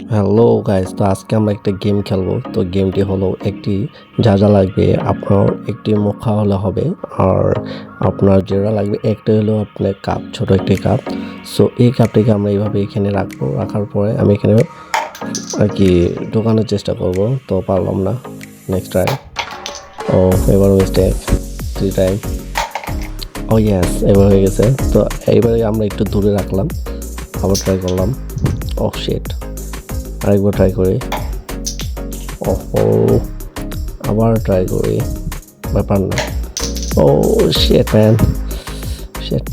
Hello guys, তো আজকে আমরা একটা গেম খেলবো। তো গেমটি হলো একটি যা লাগবে আপনার একটি মুখা হলে হবে। আর আপনার যেটা লাগবে একটা হলো আপনার কাপ, ছোট একটি কাপ। সো এই কাপটিকে আমরা এইভাবে এখানে রাখবো। রাখার পরে আমি এখানে আর কি ঢোকানোর চেষ্টা করব, তো পারলাম না। Next try. ও, এবার মিস্টেক 3 টাইম। ও ইয়েস, এবার হয়ে গেছে। তো এইবারে আমরা একটু দূরে রাখলাম, আবার ট্রাই করলাম। ও শিট, আরেকবার ট্রাই করি। ওহো, আবার ট্রাই করি, ব্যাপার না। ও শিট ম্যান, শিট।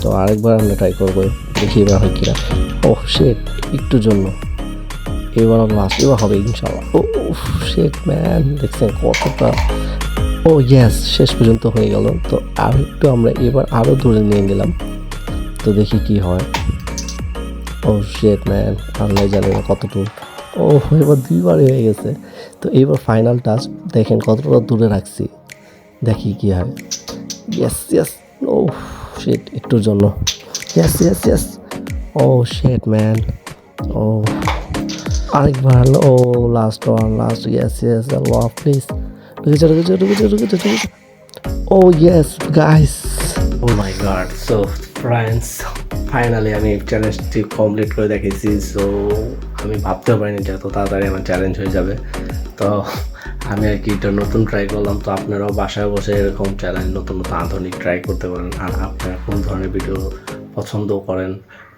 তো আরেকবার আমরা ট্রাই করবো, দেখি এবার হয় কিনা। ও শিট, একটুর জন্য। এবার লাস্ট, এবার হবে ইনশাল্লাহ। ও শিট ম্যান, দেখছেন কতটা। ও ইয়েস, শেষ পর্যন্ত হয়ে গেল। তো আর একটু আমরা এবার আরও দূরে নিয়ে গেলাম, তো দেখি কি হয়। ও শিট ম্যান, আল্লাহ জানে না কতটুকু। ও, এবার দুইবার হয়ে গেছে। তো এইবার ফাইনাল টাচ, দেখেন কতটা দূরে রাখছি, দেখি কি হয়। Yes yes. ও শিট, একটুর জন্য। Yes yes yes. Oh shit man. Oh, আরেকবার। Oh last one, last. Yes yes, Allah please. ঢুকেছে। Oh yes guys, oh my god. So friends, finally আমি চ্যালেঞ্জটি কমপ্লিট করে দেখেছি। সো আমি ভাবতেও পারিনি যে এত তাড়াতাড়ি আমার চ্যালেঞ্জ হয়ে যাবে। তো আমি আর কি এটা নতুন ট্রাই করলাম। তো আপনারাও বাসায় বসে এরকম চ্যালেঞ্জ নতুন আধুনিক ট্রাই করতে পারেন। আর আপনারা কোন ধরনের ভিডিও পছন্দ করেন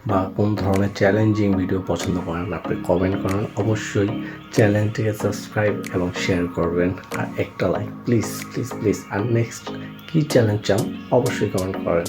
বা কোন ধরনের চ্যালেঞ্জিং ভিডিও পছন্দ করেন, আপনি কমেন্ট করেন। অবশ্যই চ্যানেলটিকে সাবস্ক্রাইব এবং শেয়ার করবেন। আর একটা লাইক প্লিজ প্লিজ প্লিজ। আর নেক্সট কী চ্যালেঞ্জ চান অবশ্যই কমেন্ট করেন।